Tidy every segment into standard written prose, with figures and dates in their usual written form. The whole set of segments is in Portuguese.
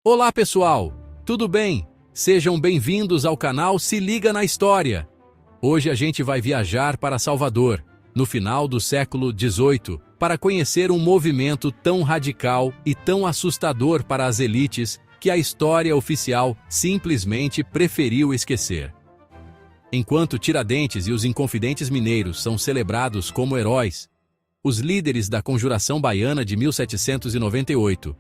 Olá pessoal, tudo bem? Sejam bem-vindos ao canal Se Liga na História. Hoje a gente vai viajar para Salvador, no final do século XVIII, para conhecer um movimento tão radical e tão assustador para as elites que a história oficial simplesmente preferiu esquecer. Enquanto Tiradentes e os Inconfidentes Mineiros são celebrados como heróis, os líderes da Conjuração Baiana de 1798,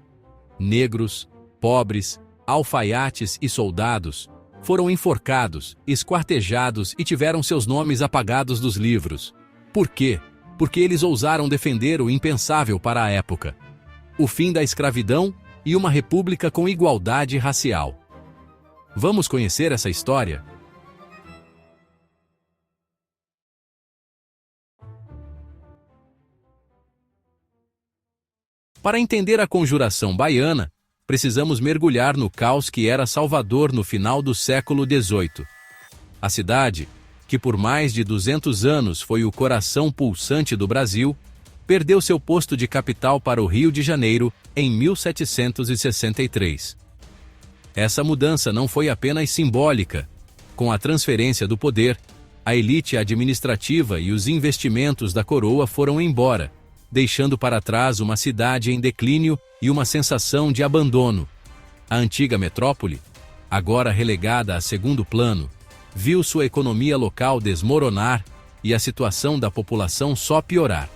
negros, pobres, alfaiates e soldados, foram enforcados, esquartejados e tiveram seus nomes apagados dos livros. Por quê? Porque eles ousaram defender o impensável para a época: o fim da escravidão e uma república com igualdade racial. Vamos conhecer essa história? Para entender a Conjuração Baiana, precisamos mergulhar no caos que era Salvador no final do século XVIII. A cidade, que por mais de 200 anos foi o coração pulsante do Brasil, perdeu seu posto de capital para o Rio de Janeiro em 1763. Essa mudança não foi apenas simbólica. Com a transferência do poder, a elite administrativa e os investimentos da coroa foram embora, deixando para trás uma cidade em declínio e uma sensação de abandono. A antiga metrópole, agora relegada a segundo plano, viu sua economia local desmoronar e a situação da população só piorar.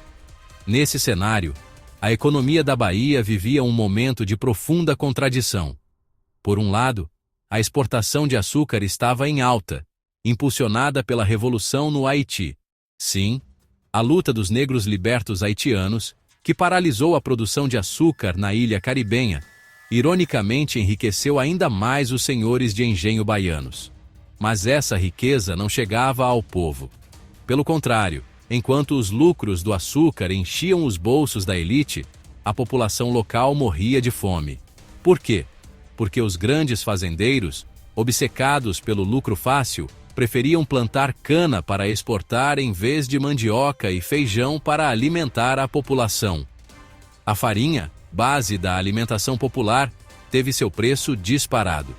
Nesse cenário, a economia da Bahia vivia um momento de profunda contradição. Por um lado, a exportação de açúcar estava em alta, impulsionada pela revolução no Haiti. Sim, a luta dos negros libertos haitianos, que paralisou a produção de açúcar na ilha caribenha, ironicamente enriqueceu ainda mais os senhores de engenho baianos. Mas essa riqueza não chegava ao povo. Pelo contrário, enquanto os lucros do açúcar enchiam os bolsos da elite, a população local morria de fome. Por quê? Porque os grandes fazendeiros, obcecados pelo lucro fácil, preferiam plantar cana para exportar em vez de mandioca e feijão para alimentar a população. A farinha, base da alimentação popular, teve seu preço disparado.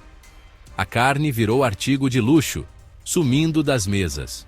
A carne virou artigo de luxo, sumindo das mesas.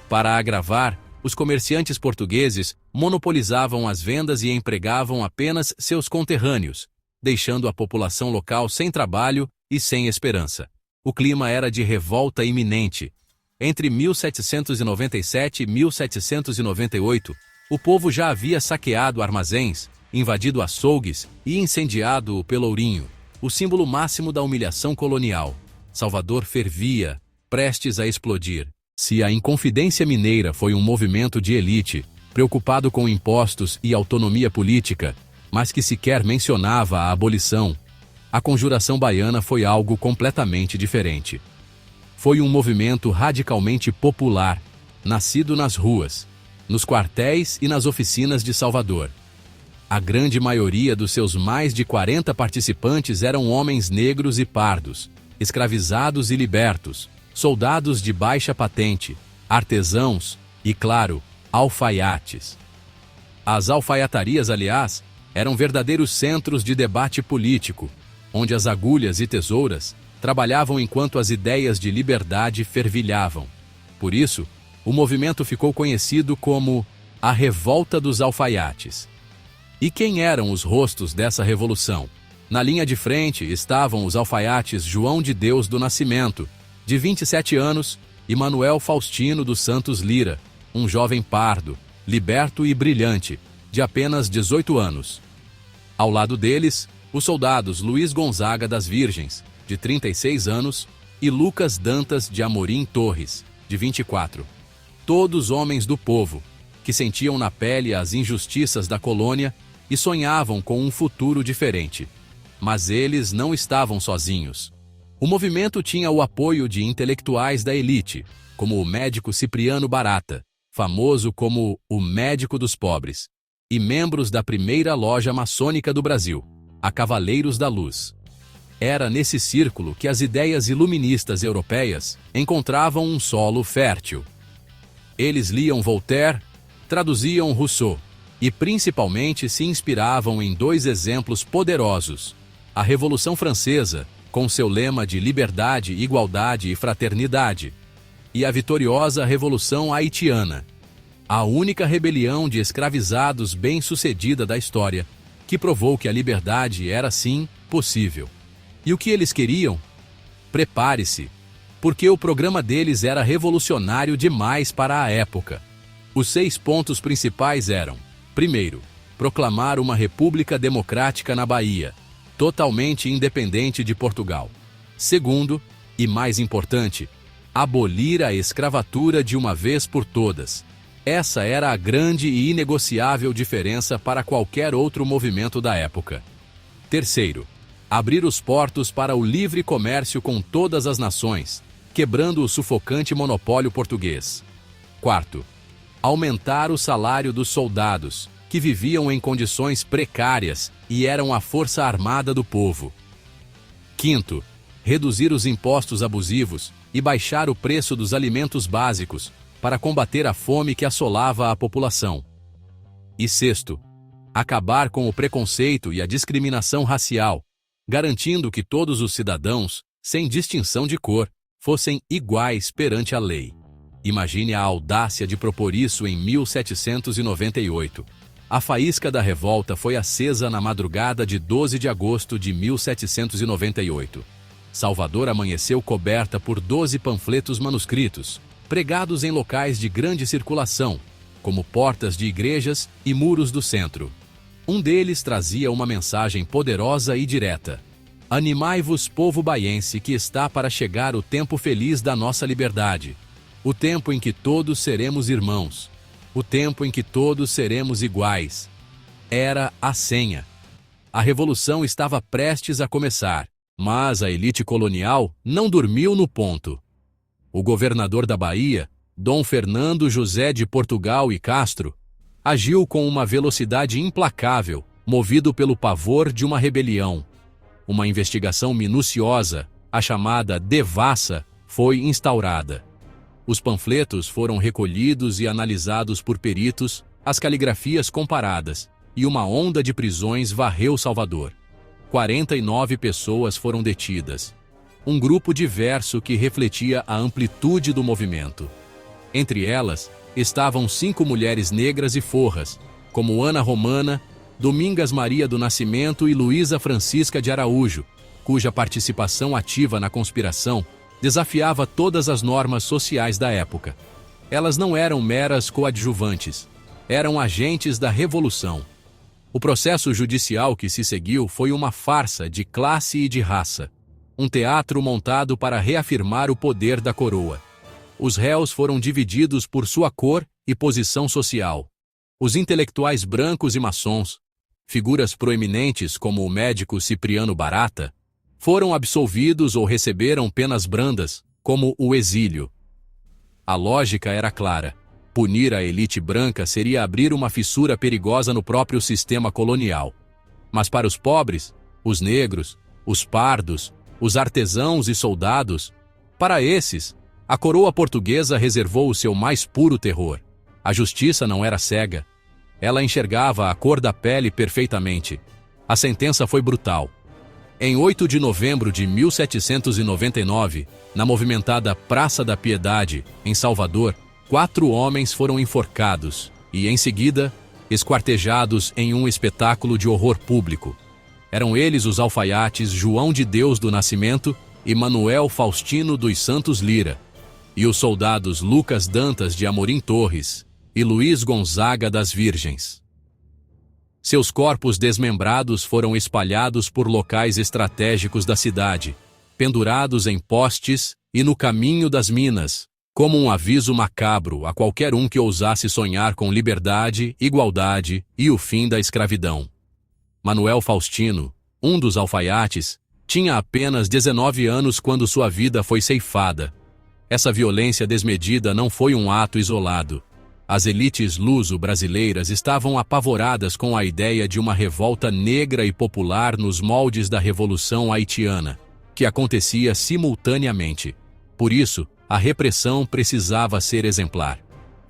Para agravar, os comerciantes portugueses monopolizavam as vendas e empregavam apenas seus conterrâneos, deixando a população local sem trabalho e sem esperança. O clima era de revolta iminente. Entre 1797 e 1798, o povo já havia saqueado armazéns, invadido açougues e incendiado o Pelourinho, o símbolo máximo da humilhação colonial. Salvador fervia, prestes a explodir. Se a Inconfidência Mineira foi um movimento de elite, preocupado com impostos e autonomia política, mas que sequer mencionava a abolição, a Conjuração Baiana foi algo completamente diferente. Foi um movimento radicalmente popular, nascido nas ruas, nos quartéis e nas oficinas de Salvador. A grande maioria dos seus mais de 40 participantes eram homens negros e pardos, escravizados e libertos, soldados de baixa patente, artesãos e, claro, alfaiates. As alfaiatarias, aliás, eram verdadeiros centros de debate político, onde as agulhas e tesouras trabalhavam enquanto as ideias de liberdade fervilhavam. Por isso, o movimento ficou conhecido como a Revolta dos Alfaiates. E quem eram os rostos dessa revolução? Na linha de frente estavam os alfaiates João de Deus do Nascimento, de 27 anos, e Manuel Faustino dos Santos Lira, um jovem pardo, liberto e brilhante, de apenas 18 anos. Ao lado deles, os soldados Luiz Gonzaga das Virgens, de 36 anos, e Lucas Dantas de Amorim Torres, de 24. Todos homens do povo, que sentiam na pele as injustiças da colônia e sonhavam com um futuro diferente. Mas eles não estavam sozinhos. O movimento tinha o apoio de intelectuais da elite, como o médico Cipriano Barata, famoso como o médico dos pobres, e membros da primeira loja maçônica do Brasil, a Cavaleiros da Luz. Era nesse círculo que as ideias iluministas europeias encontravam um solo fértil. Eles liam Voltaire, traduziam Rousseau e principalmente se inspiravam em dois exemplos poderosos: A Revolução Francesa, com seu lema de liberdade, igualdade e fraternidade, e a vitoriosa Revolução Haitiana, a única rebelião de escravizados bem-sucedida da história, que provou que a liberdade era sim possível. E o que eles queriam? Prepare-se, porque o programa deles era revolucionário demais para a época. Os 6 pontos principais eram: primeiro, proclamar uma república democrática na Bahia, totalmente independente de Portugal. Segundo, e mais importante, abolir a escravatura de uma vez por todas. Essa era a grande e inegociável diferença para qualquer outro movimento da época. Terceiro, abrir os portos para o livre comércio com todas as nações, quebrando o sufocante monopólio português. Quarto, aumentar o salário dos soldados, que viviam em condições precárias e eram a força armada do povo. Quinto, reduzir os impostos abusivos e baixar o preço dos alimentos básicos para combater a fome que assolava a população. E sexto, acabar com o preconceito e a discriminação racial, garantindo que todos os cidadãos, sem distinção de cor, fossem iguais perante a lei. Imagine a audácia de propor isso em 1798. A faísca da revolta foi acesa na madrugada de 12 de agosto de 1798. Salvador amanheceu coberta por 12 panfletos manuscritos, pregados em locais de grande circulação, como portas de igrejas e muros do centro. Um deles trazia uma mensagem poderosa e direta: Animai-vos, povo baiense, que está para chegar o tempo feliz da nossa liberdade, o tempo em que todos seremos irmãos, o tempo em que todos seremos iguais. Era a senha. A revolução estava prestes a começar, mas a elite colonial não dormiu no ponto. O governador da Bahia, Dom Fernando José de Portugal e Castro, agiu com uma velocidade implacável, movido pelo pavor de uma rebelião. Uma investigação minuciosa, a chamada Devassa, foi instaurada. Os panfletos foram recolhidos e analisados por peritos, as caligrafias comparadas, e uma onda de prisões varreu Salvador. 49 pessoas foram detidas. Um grupo diverso que refletia a amplitude do movimento. Entre elas, estavam 5 mulheres negras e forras, como Ana Romana, Domingas Maria do Nascimento e Luísa Francisca de Araújo, cuja participação ativa na conspiração desafiava todas as normas sociais da época. Elas não eram meras coadjuvantes, eram agentes da revolução. O processo judicial que se seguiu foi uma farsa de classe e de raça, um teatro montado para reafirmar o poder da coroa. Os réus foram divididos por sua cor e posição social. Os intelectuais brancos e maçons, figuras proeminentes como o médico Cipriano Barata, foram absolvidos ou receberam penas brandas, como o exílio. A lógica era clara: punir a elite branca seria abrir uma fissura perigosa no próprio sistema colonial. Mas para os pobres, os negros, os pardos, os artesãos e soldados, para esses, a coroa portuguesa reservou o seu mais puro terror. A justiça não era cega. Ela enxergava a cor da pele perfeitamente. A sentença foi brutal. Em 8 de novembro de 1799, na movimentada Praça da Piedade, em Salvador, 4 homens foram enforcados e, em seguida, esquartejados em um espetáculo de horror público. Eram eles os alfaiates João de Deus do Nascimento e Manuel Faustino dos Santos Lira, e os soldados Lucas Dantas de Amorim Torres e Luiz Gonzaga das Virgens. Seus corpos desmembrados foram espalhados por locais estratégicos da cidade, pendurados em postes e no caminho das minas, como um aviso macabro a qualquer um que ousasse sonhar com liberdade, igualdade e o fim da escravidão. Manuel Faustino, um dos alfaiates, tinha apenas 19 anos quando sua vida foi ceifada. Essa violência desmedida não foi um ato isolado. As elites luso-brasileiras estavam apavoradas com a ideia de uma revolta negra e popular nos moldes da Revolução Haitiana, que acontecia simultaneamente. Por isso, a repressão precisava ser exemplar.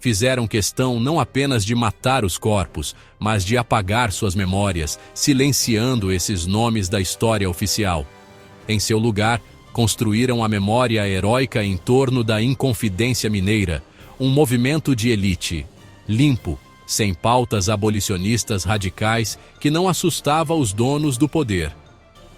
Fizeram questão não apenas de matar os corpos, mas de apagar suas memórias, silenciando esses nomes da história oficial. Em seu lugar, construíram a memória heróica em torno da Inconfidência Mineira, um movimento de elite, limpo, sem pautas abolicionistas radicais que não assustava os donos do poder.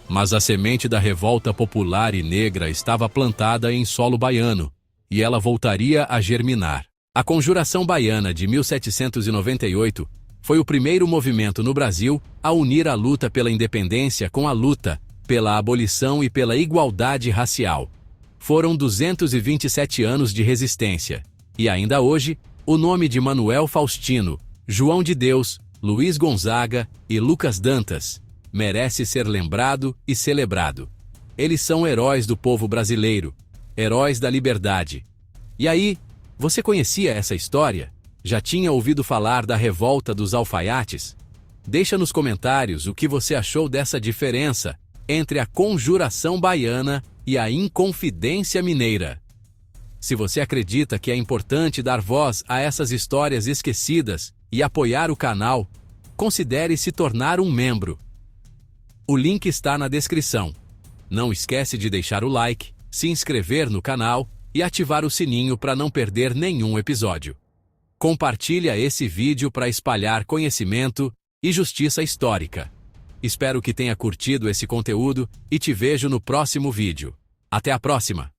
Mas a semente da revolta popular e negra estava plantada em solo baiano, e ela voltaria a germinar. A Conjuração Baiana de 1798 foi o primeiro movimento no Brasil a unir a luta pela independência com a luta pela abolição e pela igualdade racial. Foram 227 anos de resistência, e ainda hoje, o nome de Manuel Faustino, João de Deus, Luiz Gonzaga e Lucas Dantas merece ser lembrado e celebrado. Eles são heróis do povo brasileiro, heróis da liberdade. E aí, você conhecia essa história? Já tinha ouvido falar da revolta dos alfaiates? Deixa nos comentários o que você achou dessa diferença entre a Conjuração Baiana e a Inconfidência Mineira. Se você acredita que é importante dar voz a essas histórias esquecidas e apoiar o canal, considere se tornar um membro. O link está na descrição. Não esquece de deixar o like, se inscrever no canal e ativar o sininho para não perder nenhum episódio. Compartilha esse vídeo para espalhar conhecimento e justiça histórica. Espero que tenha curtido esse conteúdo e te vejo no próximo vídeo. Até a próxima!